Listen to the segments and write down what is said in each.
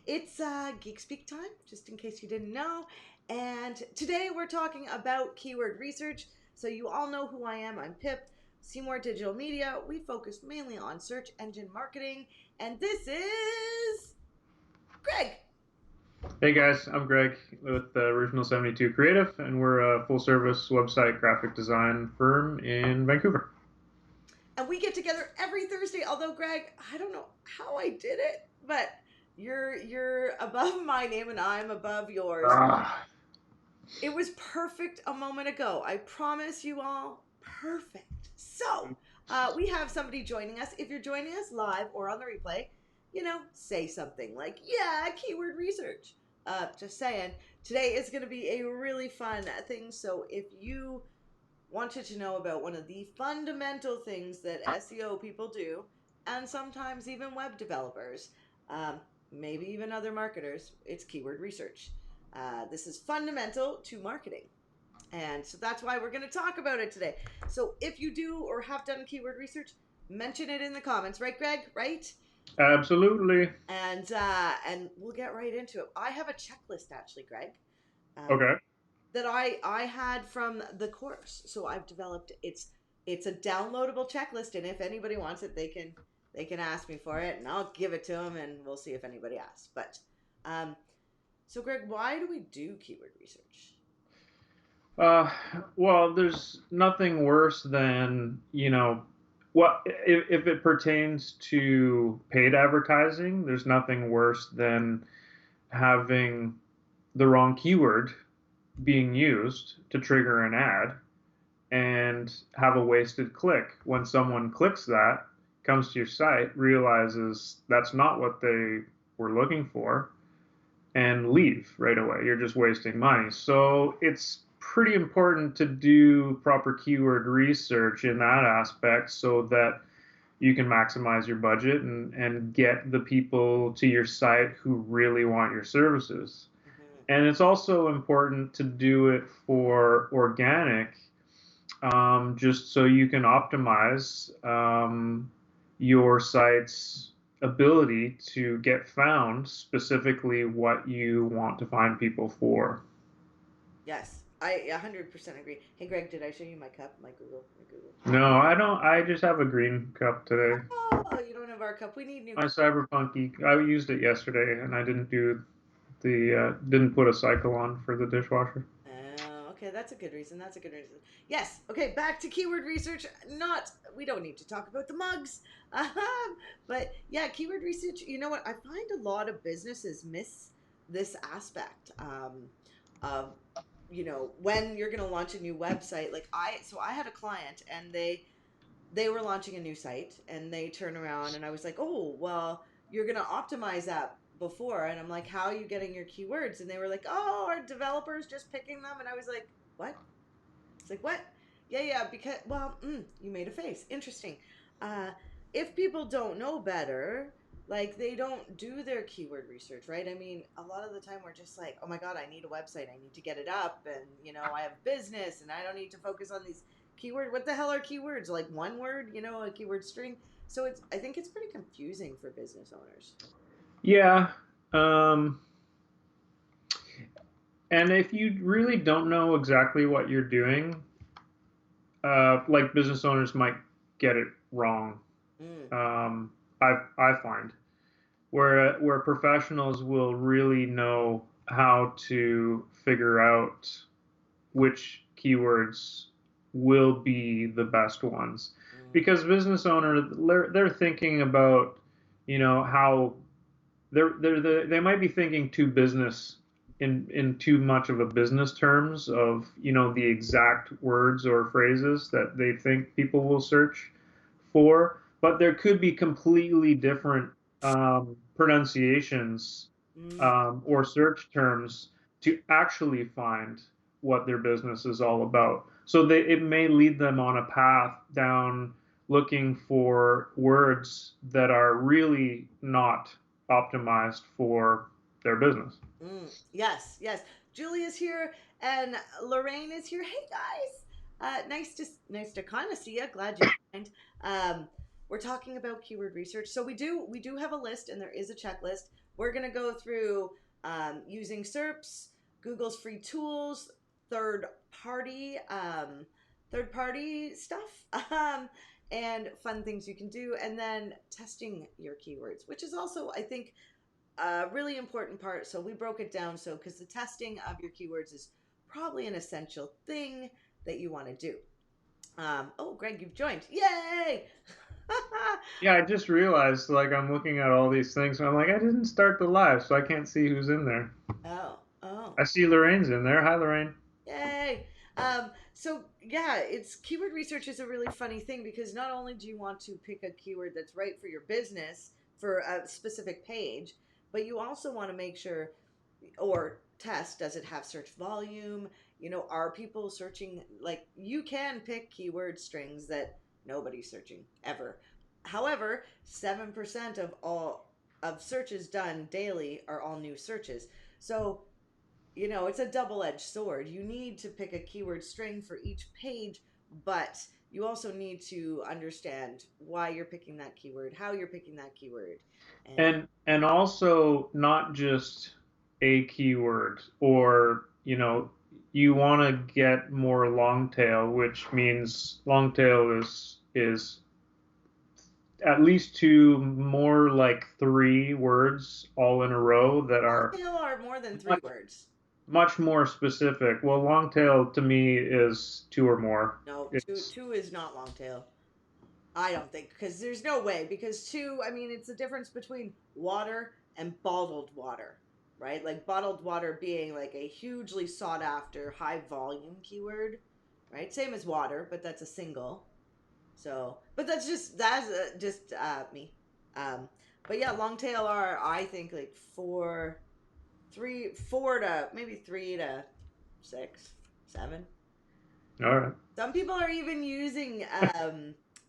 It's Geek Speak time, just in case you didn't know. And today we're talking about keyword research. So you all know who I am. I'm Pip, Seymour Digital Media. We focus mainly on search engine marketing. And this is Greg. Hey guys, I'm Greg with Original 72 Creative, and we're a full service website graphic design firm in Vancouver. And we get together every Thursday. Although Greg, I don't know how I did it, but you're above my name and I'm above yours. Ah, It was perfect a moment ago. I promise you all, perfect. So, we have somebody joining us. If you're joining us live or on the replay, say something like, yeah, keyword research. Just saying. Today is going to be a really fun thing. So, if you wanted to know about one of the fundamental things that SEO people do, and sometimes even web developers, um, maybe even other marketers, it's keyword research. This is fundamental to marketing. And so that's why we're going to talk about it today. So if you do or have done keyword research, mention it in the comments, right, Greg? Right? absolutely. And we'll get right into it. I have a checklist actually, Greg, um, Okay. that I had from the course. So I've developed it's a downloadable checklist, and if anybody wants it, they can ask me for it, and I'll give it to them, and we'll see if anybody asks. But um, so Greg, why do we do keyword research? Uh, well, there's nothing worse than, what if it pertains to paid advertising, there's nothing worse than having the wrong keyword being used to trigger an ad and have a wasted click. When someone clicks that, comes to your site, realizes that's not what they were looking for, and leave right away. You're just wasting money. So it's pretty important to do proper keyword research in that aspect so that you can maximize your budget and get the people to your site who really want your services. Mm-hmm. And it's also important to do it for organic, just so you can optimize your site's ability to get found specifically what you want to find people for. Yes, I 100% agree. Hey, Greg, did I show you my cup? My Google. No, I don't. I just have a green cup today. Oh, you don't have our cup. We need new My cup. Cyberpunky. I used it yesterday, and I didn't put a cycle on for the dishwasher. Okay, that's a good reason. That's a good reason. Yes. Okay, back to keyword research. Not, we don't need to talk about the mugs. But yeah, keyword research. You know what? I find a lot of businesses miss this aspect of, when you're going to launch a new website. So I had a client and they were launching a new site and they turn around and I was like, oh, well, you're going to optimize that before. And I'm like, how are you getting your keywords? And they were like, oh, our developers just picking them. And I was like, what? It's like, what? Yeah, because, well, you made a face. Interesting. Uh, if people don't know better, like they don't do their keyword research, right? I mean, a lot of the time we're just like, oh my God, I need a website. I need to get it up. And, I have business and I don't need to focus on these keyword. What the hell are keywords? Like one word, a keyword string. So I think it's pretty confusing for business owners. Yeah. Um, and if you really don't know exactly what you're doing, like business owners might get it wrong. Mm, I find where professionals will really know how to figure out which keywords will be the best ones, mm, because business owners they're thinking about, how they might be thinking too business in too much of a business terms of, the exact words or phrases that they think people will search for, but there could be completely different pronunciations, mm. or search terms to actually find what their business is all about. So it may lead them on a path down looking for words that are really not optimized for their business. Yes. Julia's here and Lorraine is here. Hey guys, nice to kind of see you. Glad you joined. Um, we're talking about keyword research. So we do have a list, and there is a checklist we're going to go through using SERPs, Google's free tools, third party third party stuff, and fun things you can do, and then testing your keywords, which is also, I think, a really important part. So we broke it down, so because the testing of your keywords is probably an essential thing that you want to do. Oh, Greg, you've joined. Yay! Yeah, I just realized like I'm looking at all these things and I'm like, I didn't start the live, so I can't see who's in there. Oh, I see Lorraine's in there. Hi, Lorraine. yay! So yeah, it's keyword research is a really funny thing because not only do you want to pick a keyword that's right for your business for a specific page, but you also want to make sure or test, does it have search volume? Are people searching? Like, you can pick keyword strings that nobody's searching ever. However, 7% of all of searches done daily are all new searches. So it's a double-edged sword. You need to pick a keyword string for each page, but you also need to understand why you're picking that keyword, how you're picking that keyword. And And also not just a keyword, or you want to get more long tail, which means long tail is at least two, more like three words all in a row that long are tail are more than three much, words. much more specific. Well, long tail to me is two or more. No, two It's two is not long tail. I don't think, because there's no way, because two, I mean, it's the difference between water and bottled water, right? Like bottled water being like a hugely sought after high volume keyword, right? Same as water, but that's a single. So, but that's just me. Um, but yeah, long tail are, I think, like four to maybe 3 to 6, 7. all right. Some people are even using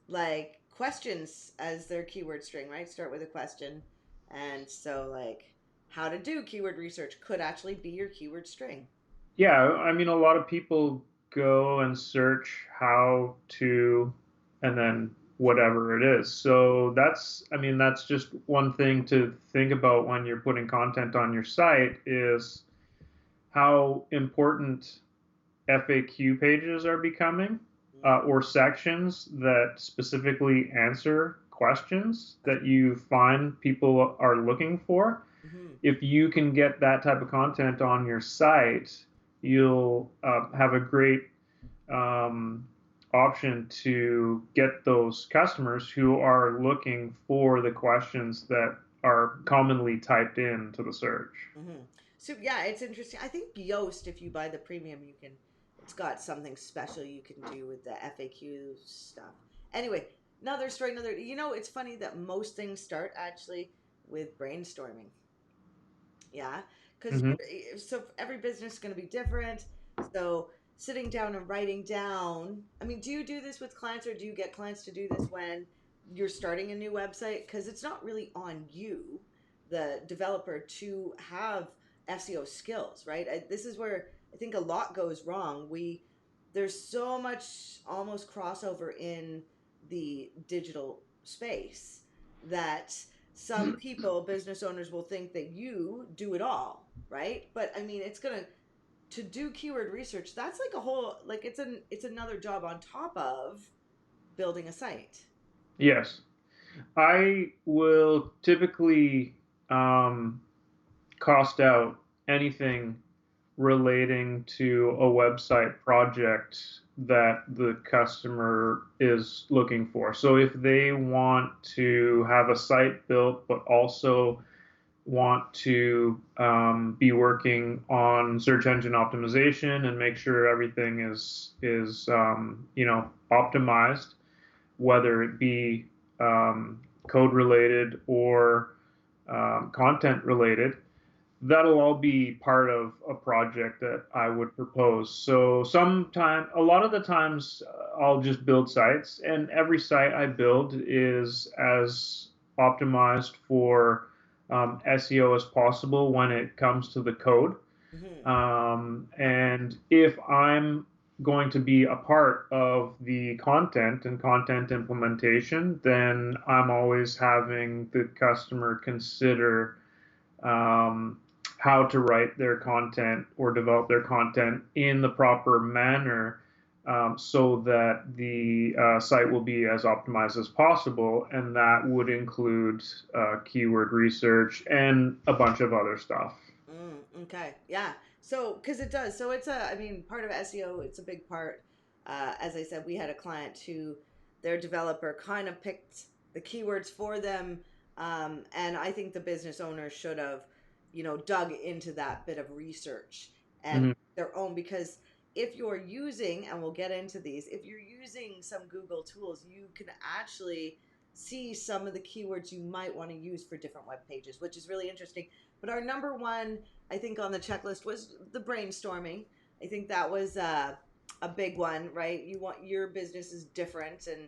like questions as their keyword string, right? Start with a question. And so like how to do keyword research could actually be your keyword string. Yeah, I mean, a lot of people go and search how to, and then whatever it is. So I mean, that's just one thing to think about when you're putting content on your site is how important FAQ pages are becoming, or sections that specifically answer questions that you find people are looking for. Mm-hmm. If you can get that type of content on your site, you'll have a great um, option to get those customers who are looking for the questions that are commonly typed into the search. Mm-hmm. So yeah, it's interesting. I think Yoast, if you buy the premium, it's got something special you can do with the FAQ stuff. Anyway, another story, another. It's funny that most things start actually with brainstorming. Yeah, because Hmm. so every business is going to be different. So sitting down and writing down. I mean, do you do this with clients, or do you get clients to do this when you're starting a new website? Because it's not really on you, the developer, to have SEO skills, right? This is where I think a lot goes wrong. There's so much almost crossover in the digital space that some people, business owners, will think that you do it all, right? But I mean, it's gonna to do keyword research. That's like a whole like it's another job on top of building a site. Yes, I will typically um, cost out anything relating to a website project that the customer is looking for. So if they want to have a site built, but also want to be working on search engine optimization and make sure everything is optimized, whether it be code related or content related, that'll all be part of a project that I would propose. So a lot of the times, I'll just build sites, and every site I build is as optimized for SEO as possible when it comes to the code. Mm-hmm. And if I'm going to be a part of the content and content implementation, then I'm always having the customer consider um, how to write their content or develop their content in the proper manner, so that the site will be as optimized as possible. And that would include keyword research and a bunch of other stuff. Okay. Yeah. So, because it does. So, I mean, part of SEO, it's a big part. As I said, we had a client who their developer kind of picked the keywords for them. And I think the business owner should have, dug into that bit of research and Hmm. their own, because if you're using, and we'll get into these, if you're using some Google tools, you can actually see some of the keywords you might want to use for different web pages, which is really interesting. But our number one, I think, on the checklist was the brainstorming. I think that was a big one, right? You want your business is different and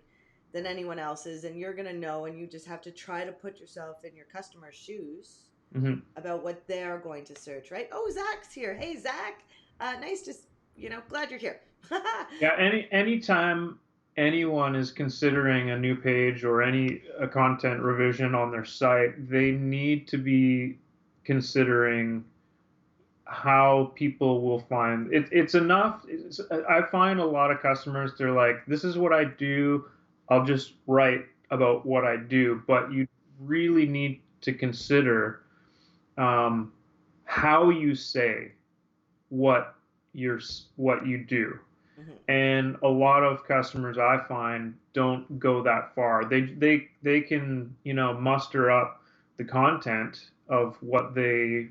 than anyone else's, and you're gonna know, and you just have to try to put yourself in your customer's shoes Hmm. about what they're going to search, right? Oh, Zach's here. Hey, Zach, nice to, glad you're here. Yeah, anytime anyone is considering a new page or any a content revision on their site, they need to be considering how people will find it. It's enough. I find a lot of customers, they're like, this is what I do. I'll just write about what I do. But you really need to consider um, how you say what you're what you do. Mhm. And a lot of customers I find don't go that far. They can, muster up the content of what they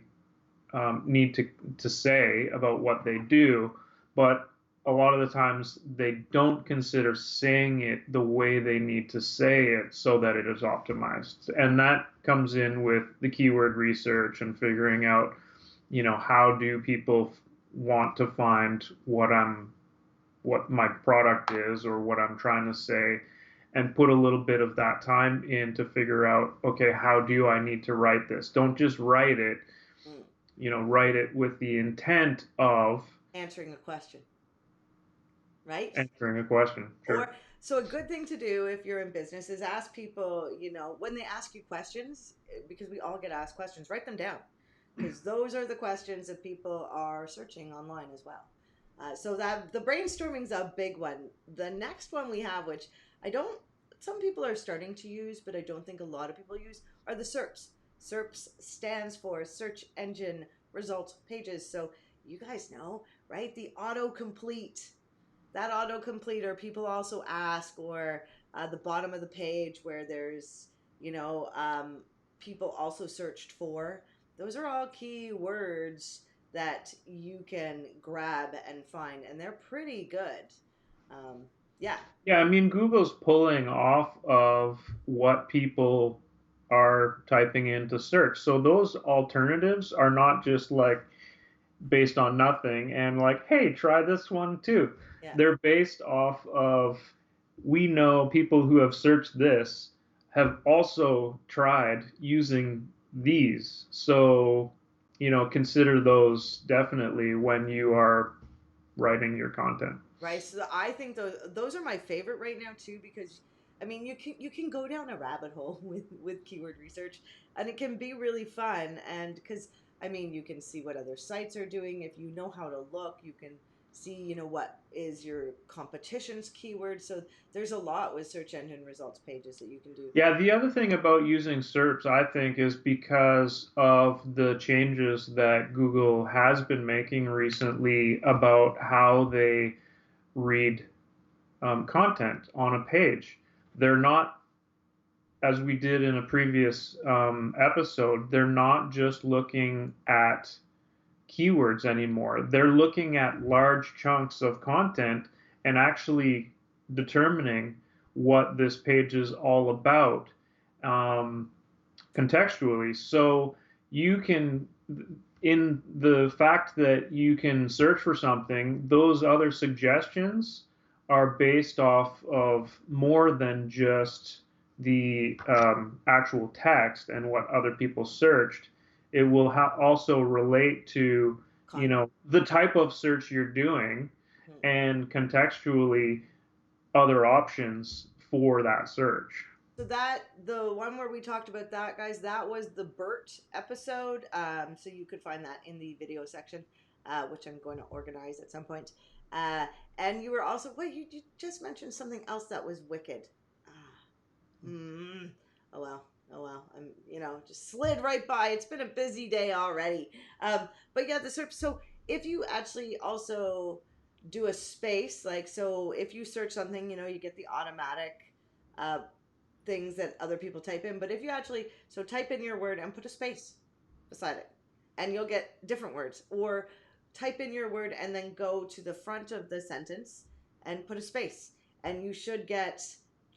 need to say about what they do, but a lot of the times they don't consider saying it the way they need to say it so that it is optimized. And that comes in with the keyword research and figuring out, how do people want to find what my product is or what I'm trying to say, and put a little bit of that time in to figure out, okay, how do I need to write this? Don't just write it, Mm. write it with the intent of Answering a question, right? answering a question. Or, Sure. so a good thing to do if you're in business is ask people, when they ask you questions, because we all get asked questions, write them down, because those are the questions that people are searching online as well. So that the brainstorming's a big one. The next one we have, which I don't, some people are starting to use, but I don't think a lot of people use, are the SERPs. SERPs stands for search engine results pages. So you guys know, right? The autocomplete, that autocompleter people also ask, or the bottom of the page where there's, you know um, people also searched for, those are all key words that you can grab and find, and they're pretty good. um, yeah. Yeah, I mean, Google's pulling off of what people are typing into search. So those alternatives are not just like based on nothing and like, hey, try this one too. Yeah. They're based off of, we know people who have searched this have also tried using these. So, consider those definitely when you are writing your content. Right. So I think those are my favorite right now too, because I mean you can go down a rabbit hole with keyword research, and it can be really fun. And because I mean you can see what other sites are doing. If you know how to look, you can see, what is your competition's keyword. So there's a lot with search engine results pages that you can do. Yeah, the other thing about using SERPs, I think, is because of the changes that Google has been making recently about how they read content on a page. They're not, as we did in a previous episode, they're not just looking at keywords anymore. They're looking at large chunks of content and actually determining what this page is all about, um, contextually. So you can, in the fact that you can search for something, those other suggestions are based off of more than just the actual text and what other people searched. It will also relate to, the type of search you're doing and contextually other options for that search. So that the one where we talked about that, guys, that was the Bert episode. So you could find that in the video section, which I'm going to organize at some point. Uh, and you were also wait, you just mentioned something else that was wicked. Ah, oh well, oh well. I'm just slid right by. It's been a busy day already. But yeah, the search. So if you actually also do a space, like so, if you search something, you get the automatic. Uh, Things that other people type in. But if you actually type in your word and put a space beside it, and you'll get different words. Or type in your word and then go to the front of the sentence and put a space, and you should get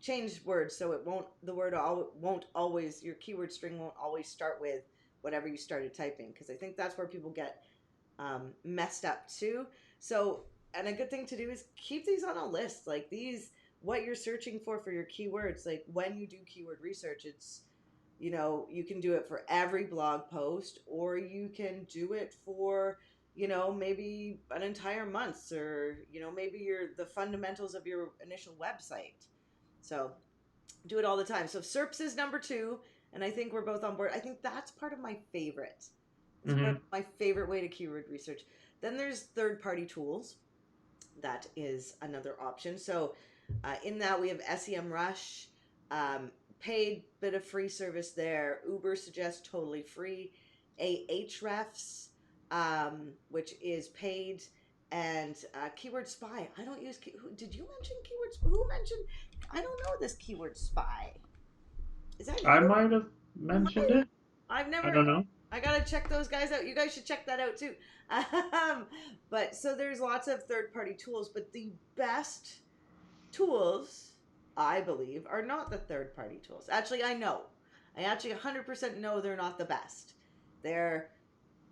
changed words. So it won't the word won't always your keyword string won't always start with whatever you started typing, because I think that's where people get messed up too. So, and a good thing to do is keep these on a list. Like these, what you're searching for your keywords. Like when you do keyword research, it's, you can do it for every blog post, or you can do it for, maybe an entire month, or, maybe the fundamentals of your initial website. So do it all the time. So SERPs is number 2, and I think we're both on board. I think that's part of my favorite. It's part of my favorite way to keyword research. Then there's third-party tools. That is another option. So in that we have SEMrush, paid bit of free service there. Ubersuggest totally free. Ahrefs, which is paid, and Keyword Spy. I don't use. Did you mention keywords? Who mentioned? I don't know this Keyword Spy. Is that you? I might have mentioned it. I've never. I don't know. I gotta check those guys out. You guys should check that out too. But so there's lots of third-party tools, but the best tools, I believe, are not the third-party tools. Actually, I know. I actually 100% know they're not the best. They're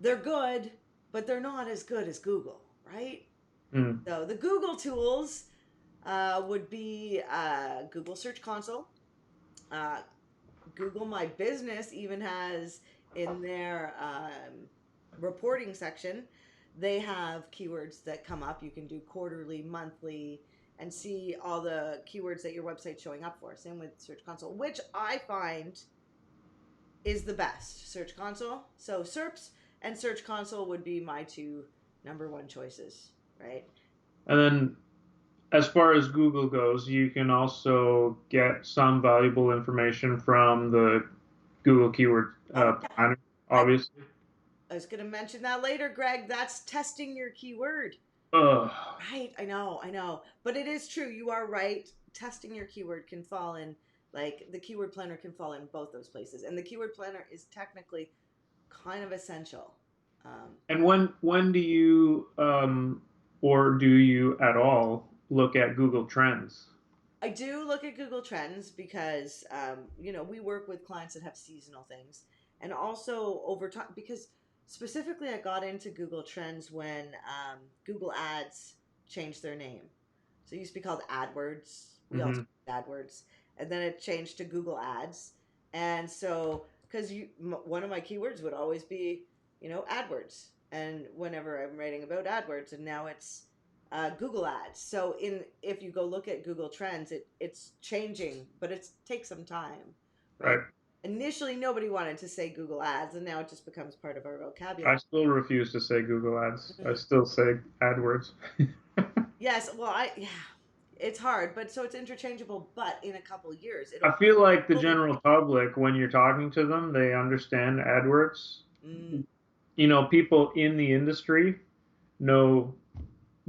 good, but they're not as good as Google, right? So the Google tools would be Google Search Console. Google My Business even has in their reporting section, they have keywords that come up. You can do quarterly, monthly, and see all the keywords that your website's showing up for. Same with Search Console, which I find is the best. Search Console. So SERPs and Search Console would be my 2 number 1 choices, right? And then as far as Google goes, you can also get some valuable information from the Google Keyword Planner, obviously. I was going to mention that later, Greg. That's testing your keyword. Ugh. Right, I know. But it is true. You are right. Testing your keyword can fall in, like the Keyword Planner can fall in both those places. And the Keyword Planner is technically kind of essential. And when do you or do you at all look at Google Trends? I do look at Google Trends because, we work with clients that have seasonal things. And also over time, because specifically I got into Google Trends when Google Ads changed their name. So it used to be called AdWords. We also did AdWords. And then it changed to Google Ads. And so, because one of my keywords would always be, AdWords. And whenever I'm writing about AdWords, and now it's Google Ads. So if you go look at Google Trends, it's changing, but it takes some time, right? Initially, nobody wanted to say Google Ads, and now it just becomes part of our vocabulary. I still refuse to say Google Ads. I still say AdWords. Yes, well, it's hard, but so it's interchangeable. But in a couple years, I feel like the general public, when you're talking to them, they understand AdWords. People in the industry know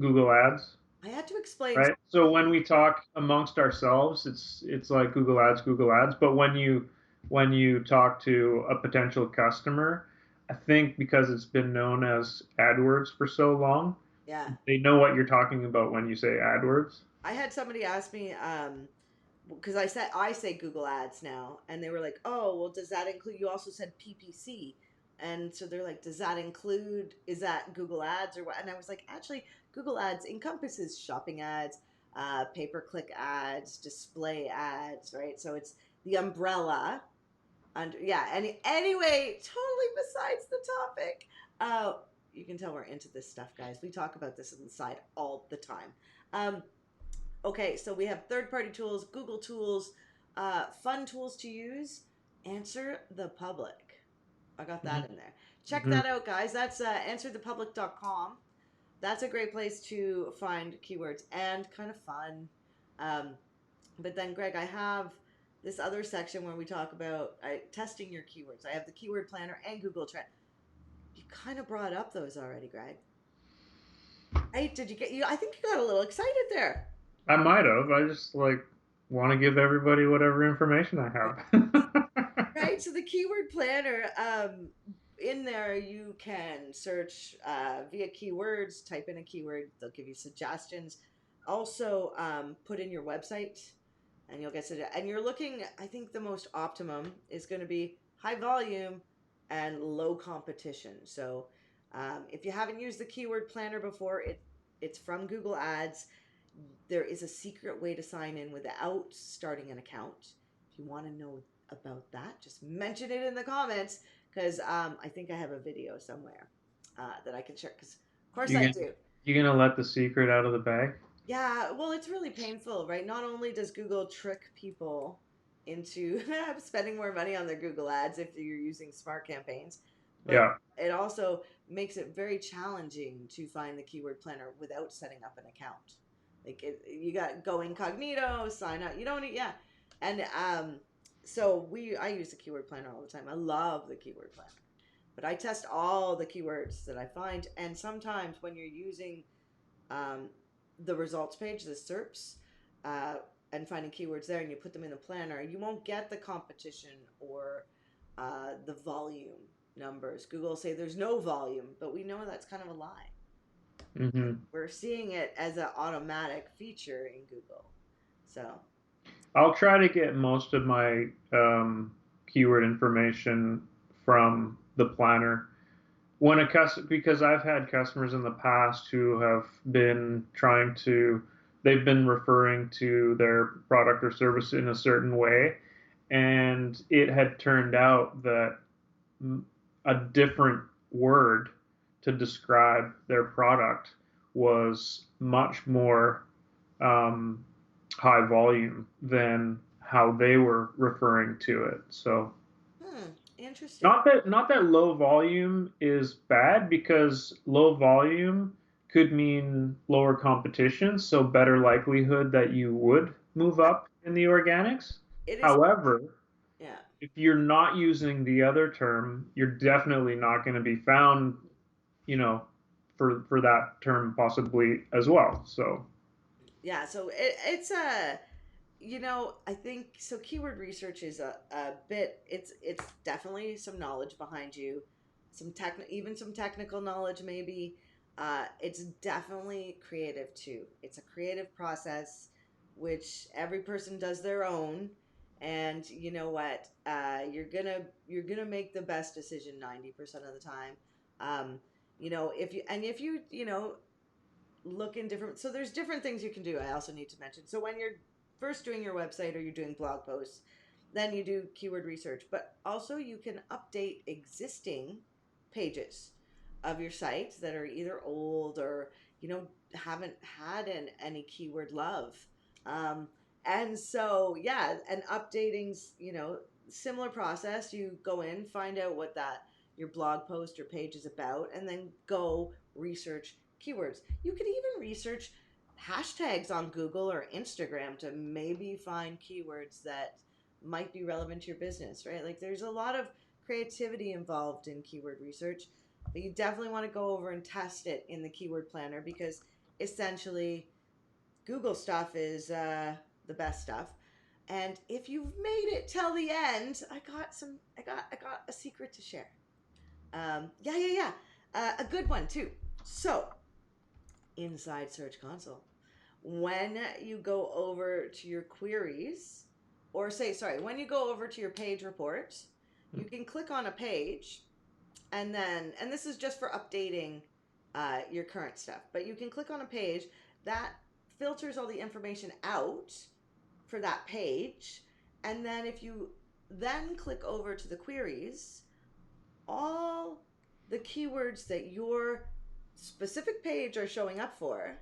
Google Ads. I had to explain. Right. So when we talk amongst ourselves, it's like Google Ads. But when you talk to a potential customer, I think because it's been known as AdWords for so long, they know what you're talking about when you say AdWords. I had somebody ask me, because I say Google Ads now, and they were like, "Oh, well, does that include?" You also said PPC, and so they're like, "Does that include? Is that Google Ads or what?" And I was like, "Actually, Google Ads encompasses shopping ads, pay-per-click ads, display ads, right? So it's the umbrella." And anyway, totally besides the topic. You can tell we're into this stuff, guys. We talk about this on the side all the time. Okay, so we have third-party tools, Google tools. Fun tools to use. Answer the Public. I got that in there. Check Mm-hmm. that out, guys. That's answerthepublic.com. That's a great place to find keywords and kind of fun. Um, but then, Greg, I have this other section where we talk about testing your keywords. I have the keyword planner and Google Trend. You kind of brought up those already, Greg. Hey, did you get you? I think you got a little excited there. I might have. I just like want to give everybody whatever information I have. Right. So the keyword planner, in there you can search via keywords. Type in a keyword; they'll give you suggestions. Also, put in your website, and you'll get and you're looking. I think the most optimum is going to be high volume and low competition. So, if you haven't used the keyword planner before, it's from Google Ads. There is a secret way to sign in without starting an account. If you want to know about that, just mention it in the comments, because I think I have a video somewhere that I can share, because of course you I gonna do. you gonna let the secret out of the bag? Yeah, well, it's really painful, right? Not only does Google trick people into spending more money on their Google ads if you're using smart campaigns, but Yeah. it also makes it very challenging to find the keyword planner without setting up an account. Like you got go incognito, sign up. You don't need, yeah. And so I use the keyword planner all the time. I love the keyword planner. But I test all the keywords that I find, and sometimes when you're using um, the results page, the SERPs, uh, and finding keywords there, and you put them in the planner, you won't get the competition or the volume numbers. Google will say there's no volume, but we know that's kind of a lie. Mm-hmm. We're seeing it as an automatic feature in Google. So, I'll try to get most of my keyword information from the planner. Because I've had customers in the past who have been they've been referring to their product or service in a certain way, and it had turned out that a different word to describe their product was much more um, high volume than how they were referring to it. So interesting. not that low volume is bad, because low volume could mean lower competition, so better likelihood that you would move up in the organics. It is, However, yeah. if you're not using the other term, you're definitely not going to be found, you know, for that term possibly as well. So, Yeah, so it's a, I think so. Keyword research is a bit. It's definitely some knowledge behind you, even some technical knowledge maybe. It's definitely creative too. It's a creative process, which every person does their own, and you know what? You're gonna make the best decision 90% of the time. Um, if you look in different, so there's different things you can do. I also need to mention, so when you're first doing your website or you're doing blog posts, then you do keyword research, but also you can update existing pages of your site that are either old or haven't had any keyword love. um, and so yeah, and updating's similar process. You go in, find out what that your blog post or page is about, and then go research keywords. You could even research hashtags on Google or Instagram to maybe find keywords that might be relevant to your business, right? Like there's a lot of creativity involved in keyword research, but you definitely want to go over and test it in the keyword planner, because essentially Google stuff is the best stuff. And if you've made it till the end, I got a secret to share. Yeah. A good one too. So, inside Search Console, when you go over to your queries, or when you go over to your page report, you can click on a page, and this is just for updating your current stuff, but you can click on a page that filters all the information out for that page, and then if you then click over to the queries, all the keywords that your specific page are showing up for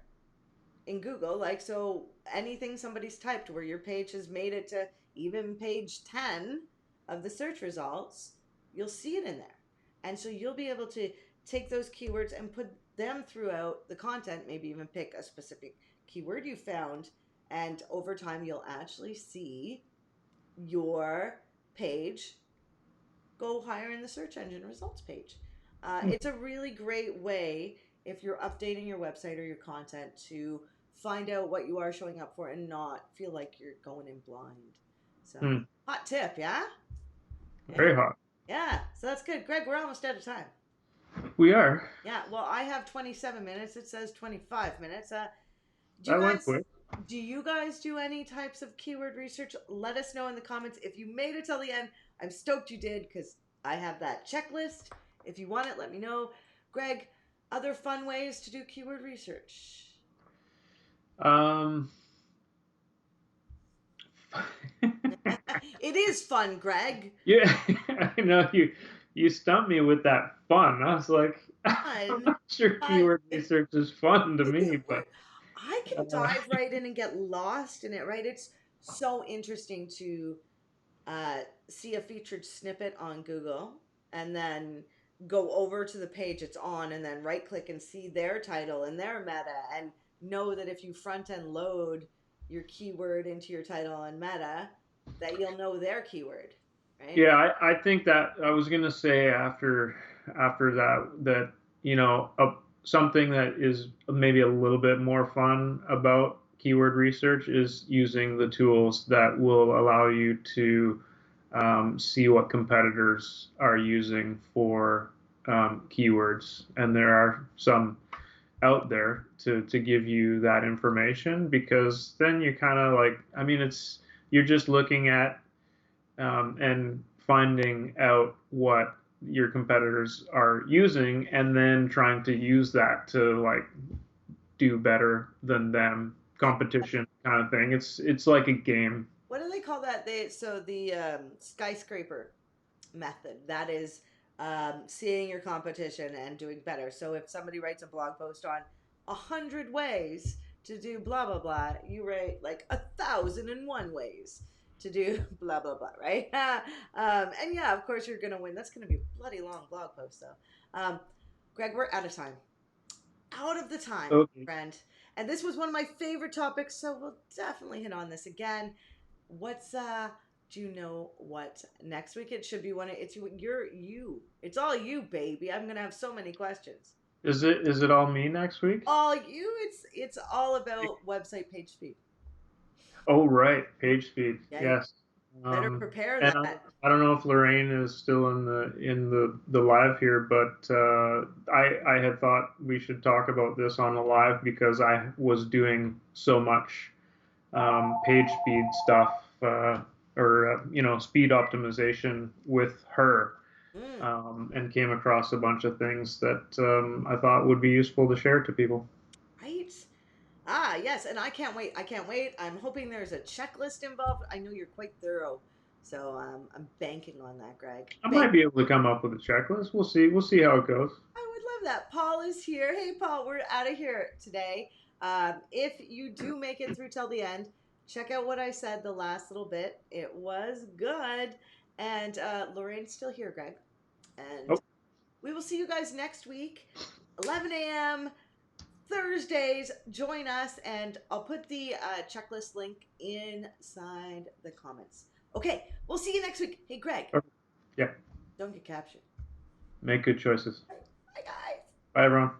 in Google, like, so anything somebody's typed where your page has made it to even page 10 of the search results, you'll see it in there. And so you'll be able to take those keywords and put them throughout the content, maybe even pick a specific keyword you found, and over time you'll actually see your page go higher in the search engine results page. It's a really great way if you're updating your website or your content to find out what you are showing up for and not feel like you're going in blind. So, hot tip, yeah? Very hot. Yeah, so that's good. Greg, we're almost out of time. We are. Yeah, well, I have 27 minutes. It says 25 minutes. Do you guys do any types of keyword research? Let us know in the comments. If you made it till the end, I'm stoked you did because I have that checklist. If you want it, let me know. Greg, other fun ways to do keyword research? It is fun, Greg. Yeah, I know you stumped me with that fun. I was like, I'm not sure keyword research is fun to me, but I can dive right in and get lost in it, right? It's so interesting to see a featured snippet on Google and then go over to the page it's on and then right click and see their title and their meta and know that if you front end load your keyword into your title and meta that you'll know their keyword, right? Yeah, I think that I was gonna say after that something that is maybe a little bit more fun about keyword research is using the tools that will allow you to see what competitors are using for keywords, and there are some out there to give you that information, because then you kind of like, I mean, you're just looking at and finding out what your competitors are using and then trying to use that to like do better than them, competition kind of thing. It's like a game. What do they call that? The skyscraper method. That is seeing your competition and doing better. So if somebody writes a blog post on 100 ways to do blah blah blah, you write like 1,001 ways to do blah blah blah, right? And yeah, of course you're gonna win. That's gonna be a bloody long blog post though. Greg, we're out of time. Out of the time, Okay. friend. And this was one of my favorite topics, so we'll definitely hit on this again. Do you know what next week? It should be it's all you, baby. I'm gonna have so many questions. Is it all me next week? All you. It's all about website page speed. Oh right, page speed. Yeah, yes. Better prepare and that. I don't know if Lorraine is still in the live here, but I had thought we should talk about this on the live because I was doing so much page speed stuff or speed optimization with her, and came across a bunch of things that I thought would be useful to share to people. Right. Ah, yes, and I can't wait. I can't wait. I'm hoping there's a checklist involved. I know you're quite thorough, so I'm banking on that, Greg. I might be able to come up with a checklist. We'll see. We'll see how it goes. I would love that. Paul is here. Hey, Paul, we're out of here today. If you do make it through till the end, check out what I said the last little bit. It was good. And Lorraine's still here, Greg. And we will see you guys next week, 11 a.m. Thursdays. Join us, and I'll put the checklist link inside the comments. Okay, we'll see you next week. Hey, Greg. Yeah. Don't get captured. Make good choices. Bye, guys. Bye, everyone.